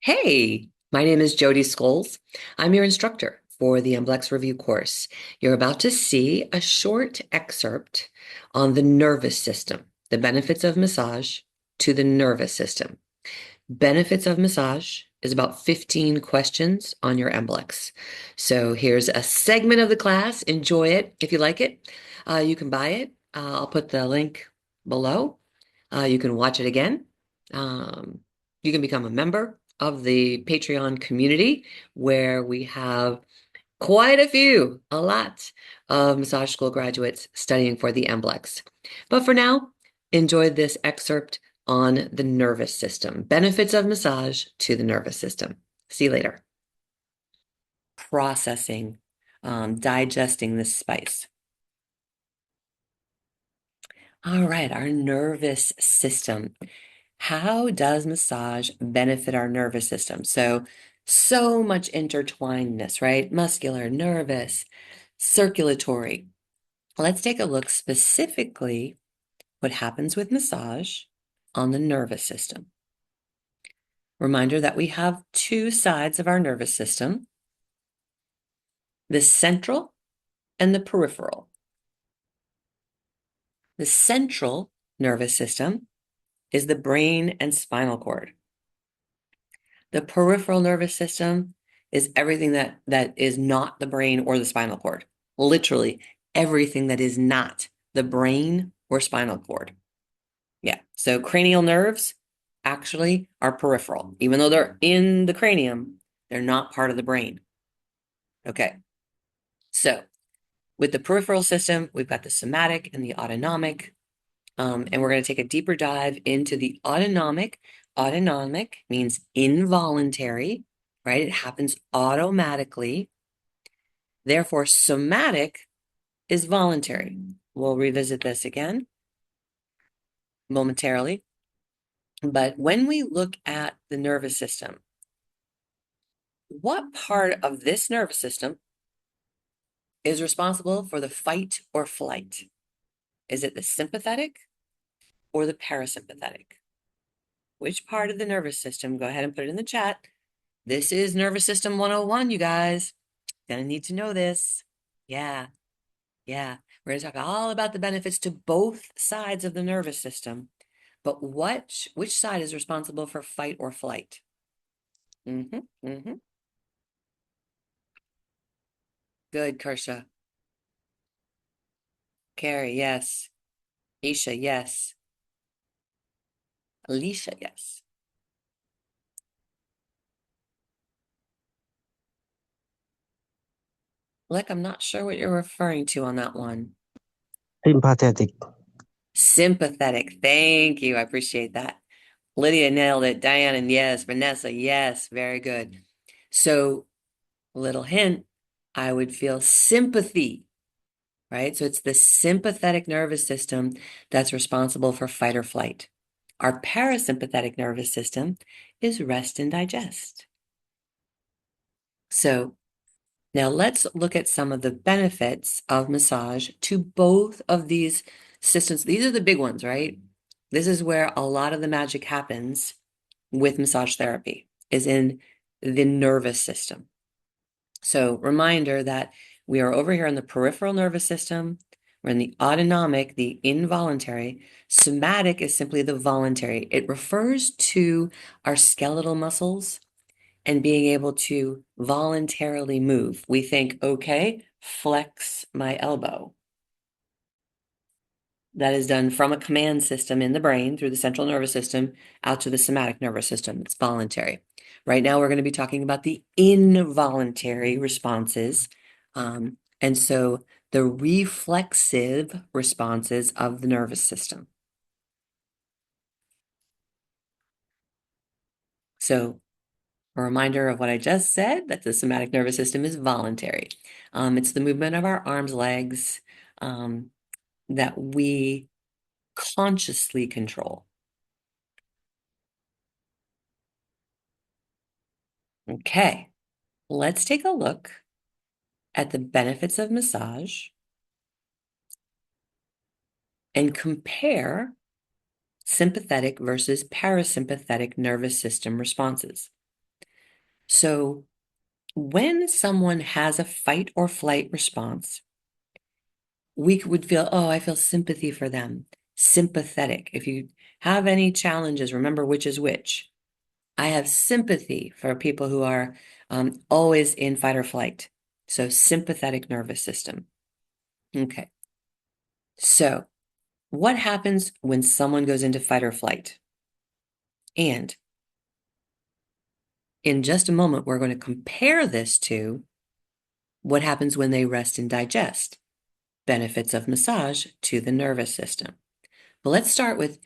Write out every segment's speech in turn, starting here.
Hey, my name is Jodi Scholes. I'm your instructor for the MBLEx review course. You're about to see a short excerpt on the nervous system, the benefits of massage to the nervous system. Benefits of massage is about 15 questions on your MBLEx. So here's a segment of the class. Enjoy it. If you like it, you can buy it. I'll put the link below. You can watch it again. Um, you can become a member of the Patreon community where we have quite a lot of massage school graduates studying for the MBLEx. But for now, enjoy this excerpt on the nervous system. Benefits of massage to the nervous system. See you later. Processing, digesting this spice. All right, our nervous system. How does massage benefit our nervous system? So much intertwinedness, right? Muscular, nervous, circulatory. Let's take a look specifically what happens with massage on the nervous system. Reminder that we have two sides of our nervous system, the central and the peripheral. The central nervous system is the brain and spinal cord. The peripheral nervous system is everything that is not the brain or the spinal cord. Literally everything that is not the brain or spinal cord. Yeah, so cranial nerves actually are peripheral. Even though they're in the cranium, they're not part of the brain. Okay, so with the peripheral system, we've got the somatic and the autonomic. And we're going to take a deeper dive into the autonomic. Autonomic means involuntary, right? It happens automatically. Therefore, somatic is voluntary. We'll revisit this again momentarily. But when we look at the nervous system, what part of this nervous system is responsible for the fight or flight? Is it the sympathetic or the parasympathetic? Which part of the nervous system? Go ahead and put it in the chat. This is Nervous System 101, you guys. Gonna need to know this. Yeah. We're gonna talk all about the benefits to both sides of the nervous system. But which side is responsible for fight or flight? Good, Kersha. Carrie, yes. Isha, yes. Alicia, yes. Like, I'm not sure what you're referring to on that one. Sympathetic. Sympathetic. Thank you. I appreciate that. Lydia nailed it. Diana, yes. Vanessa, yes. Very good. So, little hint, I would feel sympathy, right? So it's the sympathetic nervous system that's responsible for fight or flight. Our parasympathetic nervous system is rest and digest. So now let's look at some of the benefits of massage to both of these systems. These are the big ones, right? This is where a lot of the magic happens with massage therapy, is in the nervous system. So reminder that we are over here in the peripheral nervous system. We're in the autonomic, the involuntary. Somatic is simply the voluntary. It refers to our skeletal muscles and being able to voluntarily move. We think, okay, flex my elbow. That is done from a command system in the brain through the central nervous system out to the somatic nervous system. It's voluntary. Right now, we're going to be talking about the involuntary responses. And so the reflexive responses of the nervous system. So a reminder of what I just said, that the somatic nervous system is voluntary. It's the movement of our arms, legs, that we consciously control. Okay, let's take a look at the benefits of massage and compare sympathetic versus parasympathetic nervous system responses. So when someone has a fight or flight response, we would feel, oh, I feel sympathy for them. Sympathetic. If you have any challenges, remember which is which. I have sympathy for people who are always in fight or flight. So sympathetic nervous system. Okay. So what happens when someone goes into fight or flight? And in just a moment, we're going to compare this to what happens when they rest and digest. Benefits of massage to the nervous system. But let's start with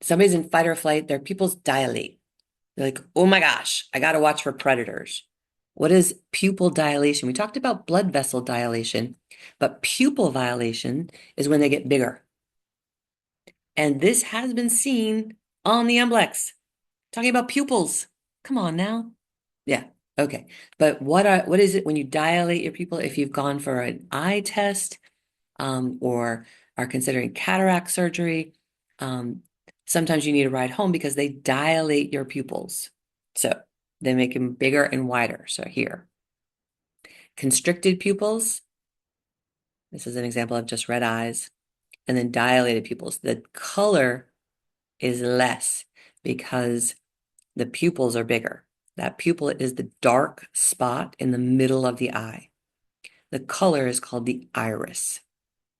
somebody's in fight or flight, their pupils dilate. They're like, oh my gosh, I got to watch for predators. What is pupil dilation? We talked about blood vessel dilation, but pupil dilation is when they get bigger. And this has been seen on the MBLEx, talking about pupils. Come on now. Yeah, okay. But what is it when you dilate your pupil? If you've gone for an eye test, or are considering cataract surgery, sometimes you need a ride home because they dilate your pupils. So they make them bigger and wider. So here, constricted pupils. This is an example of just red eyes. And then dilated pupils. The color is less because the pupils are bigger. That pupil is the dark spot in the middle of the eye. The color is called the iris.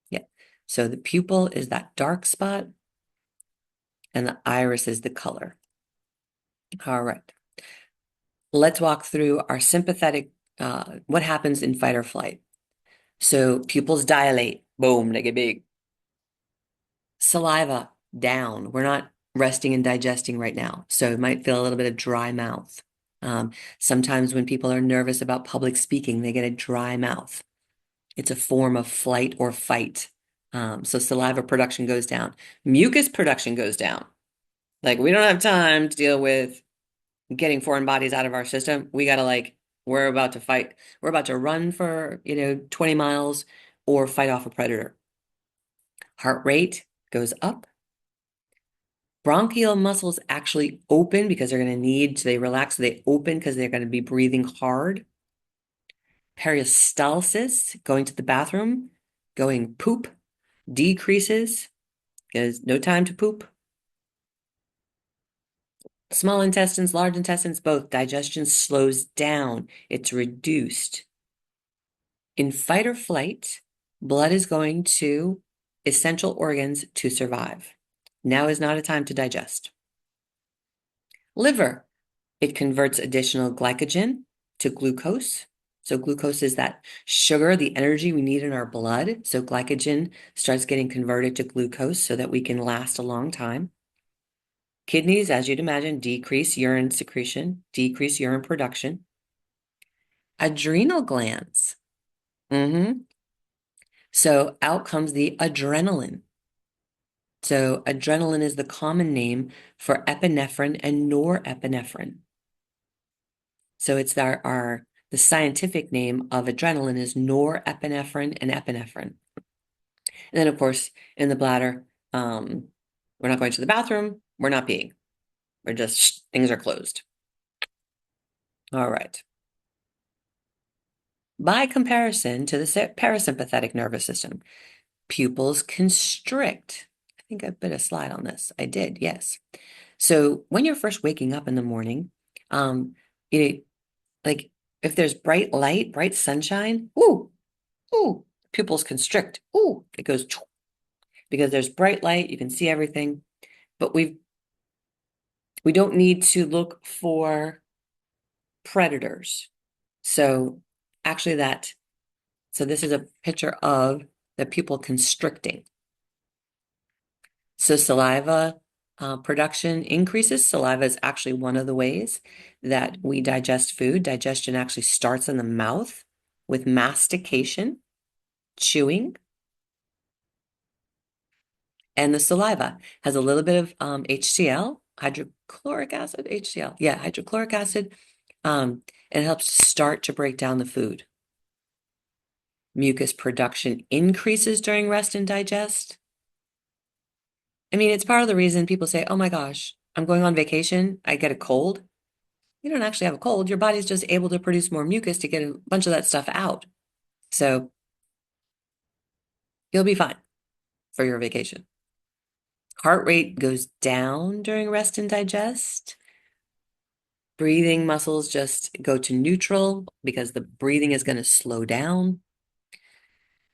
Yeah. So the pupil is that dark spot and the iris is the color. All right. Let's walk through our sympathetic, what happens in fight or flight. So pupils dilate, boom, they get big. Saliva, down. We're not resting and digesting right now. So it might feel a little bit of dry mouth. Sometimes when people are nervous about public speaking, they get a dry mouth. It's a form of flight or fight. So saliva production goes down. Mucus production goes down. Like we don't have time to deal with getting foreign bodies out of our system. We got to we're about to fight. We're about to run for, 20 miles or fight off a predator. Heart rate goes up. Bronchial muscles actually open because they're going to need, so they relax, so they open because they're going to be breathing hard. Peristalsis, going to the bathroom, going poop, decreases because no time to poop. Small intestines, large intestines, both. Digestion slows down. It's reduced. In fight or flight, blood is going to essential organs to survive. Now is not a time to digest. Liver, it converts additional glycogen to glucose. So glucose is that sugar, the energy we need in our blood. So glycogen starts getting converted to glucose so that we can last a long time. Kidneys, as you'd imagine, decrease urine secretion, decrease urine production. Adrenal glands. So out comes the adrenaline. So adrenaline is the common name for epinephrine and norepinephrine. So it's the scientific name of adrenaline is norepinephrine and epinephrine. And then of course in the bladder, we're not going to the bathroom, we're not peeing. We're just, things are closed. All right. By comparison to the parasympathetic nervous system, pupils constrict. I think I put a slide on this. I did, yes. So when you're first waking up in the morning, you know, like if there's bright light, bright sunshine, pupils constrict. It goes because there's bright light, you can see everything. But we don't need to look for predators. So actually so this is a picture of the pupil constricting. So saliva production increases. Saliva is actually one of the ways that we digest food. Digestion actually starts in the mouth with mastication, chewing, and the saliva has a little bit of HCl, hydrochloric acid, HCl. Yeah, hydrochloric acid. It helps start to break down the food. Mucus production increases during rest and digest. I mean, it's part of the reason people say, oh my gosh, I'm going on vacation, I get a cold. You don't actually have a cold. Your body's just able to produce more mucus to get a bunch of that stuff out. So you'll be fine for your vacation. Heart rate goes down during rest and digest. Breathing muscles just go to neutral because the breathing is going to slow down.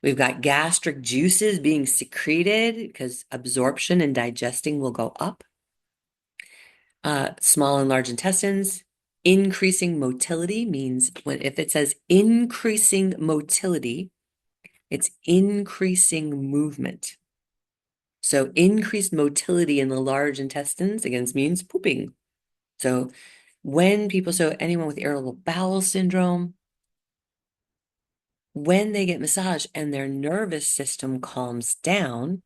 We've got gastric juices being secreted because absorption and digesting will go up. Small and large intestines. Increasing motility means if it says increasing motility, it's increasing movement. So increased motility in the large intestines, again, means pooping. So anyone with irritable bowel syndrome, when they get massage and their nervous system calms down,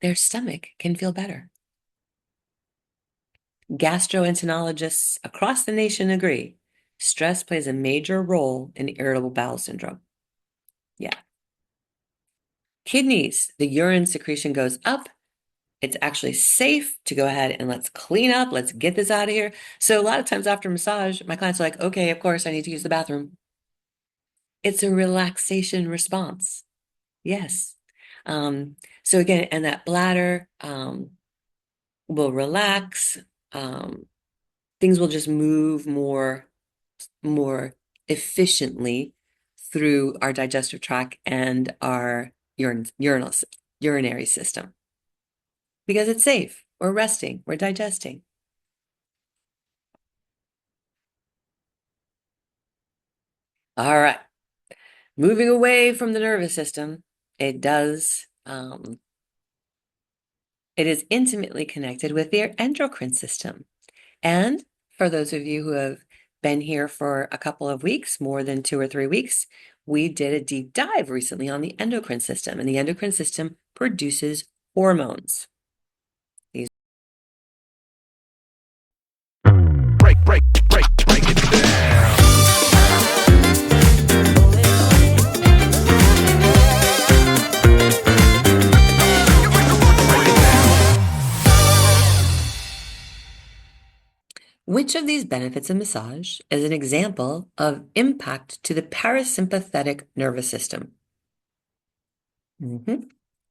their stomach can feel better. Gastroenterologists across the nation agree stress plays a major role in irritable bowel syndrome. Yeah. Kidneys, the urine secretion goes up. It's actually safe to go ahead and let's clean up. Let's get this out of here. So a lot of times after massage, my clients are like, okay, of course, I need to use the bathroom. It's a relaxation response. Yes. So again, and that bladder will relax. Things will just move more efficiently through our digestive tract and our urinary system because it's safe. We're resting. We're digesting. All right. Moving away from the nervous system, it is intimately connected with the endocrine system. And for those of you who have been here for a couple of weeks, more than 2 or 3 weeks, we did a deep dive recently on the endocrine system, and the endocrine system produces hormones. These break it down. Which of these benefits of massage is an example of impact to the parasympathetic nervous system?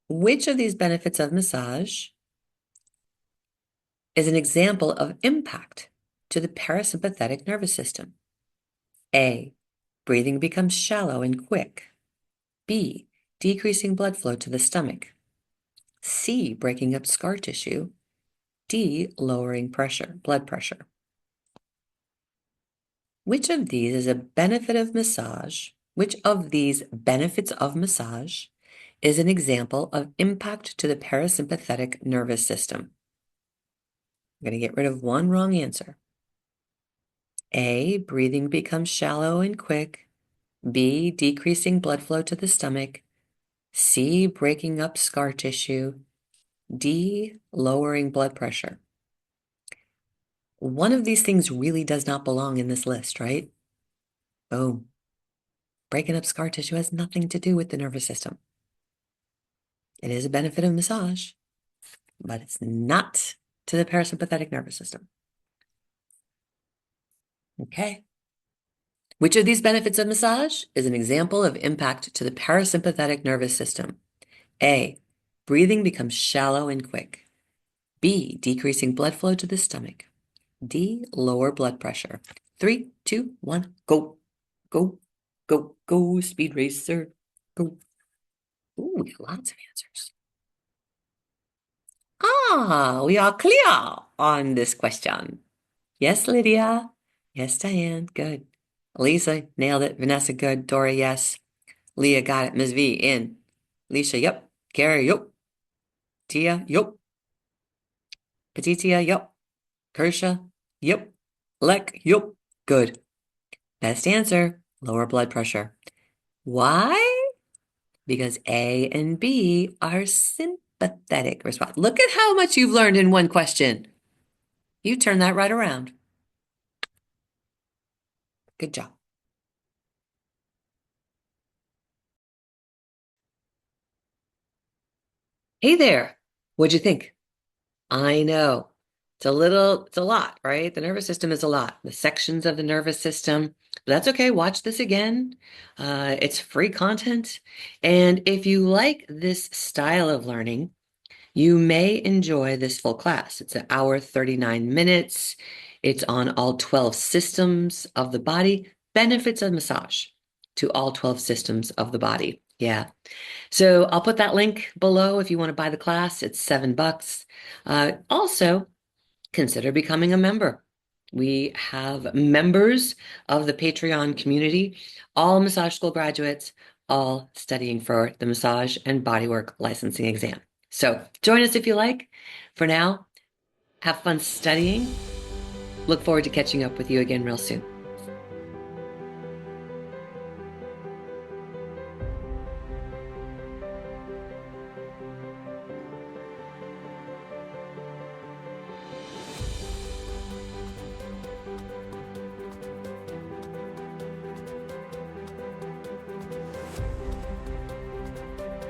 Which of these benefits of massage is an example of impact to the parasympathetic nervous system? A, breathing becomes shallow and quick. B, decreasing blood flow to the stomach. C, breaking up scar tissue. D, lowering blood pressure. Which of these is a benefit of massage? Which of these benefits of massage is an example of impact to the parasympathetic nervous system? I'm going to get rid of one wrong answer. A, breathing becomes shallow and quick. B, decreasing blood flow to the stomach. C, breaking up scar tissue. D, lowering blood pressure. One of these things really does not belong in this list, right? Boom. Breaking up scar tissue has nothing to do with the nervous system. It is a benefit of massage, but it's not to the parasympathetic nervous system. Okay. Which of these benefits of massage is an example of impact to the parasympathetic nervous system? A, breathing becomes shallow and quick. B, decreasing blood flow to the stomach. D, lower blood pressure. 3, 2, 1, go. Go, go, go, speed racer. Go. Ooh, we got lots of answers. We are clear on this question. Yes, Lydia. Yes, Diane. Good. Lisa nailed it. Vanessa, good. Dora, yes. Leah got it. Ms. V, in. Alicia, yep. Gary, yep. Tia, yep. Petitia, yep. Kersha, yep. Lek, yep. Good. Best answer, lower blood pressure. Why? Because A and B are sympathetic response. Look at how much you've learned in one question. You turned that right around. Good job. Hey there. What'd you think? I know. It's a lot, right? The nervous system is a lot. The sections of the nervous system. But that's okay. Watch this again. It's free content. And if you like this style of learning, you may enjoy this full class. It's an hour, 39 minutes. It's on all 12 systems of the body, benefits of massage to all 12 systems of the body. Yeah. So I'll put that link below if you want to buy the class. It's $7. Also, consider becoming a member. We have members of the Patreon community, all massage school graduates, all studying for the massage and bodywork licensing exam. So join us if you like. For now, have fun studying. Look forward to catching up with you again real soon.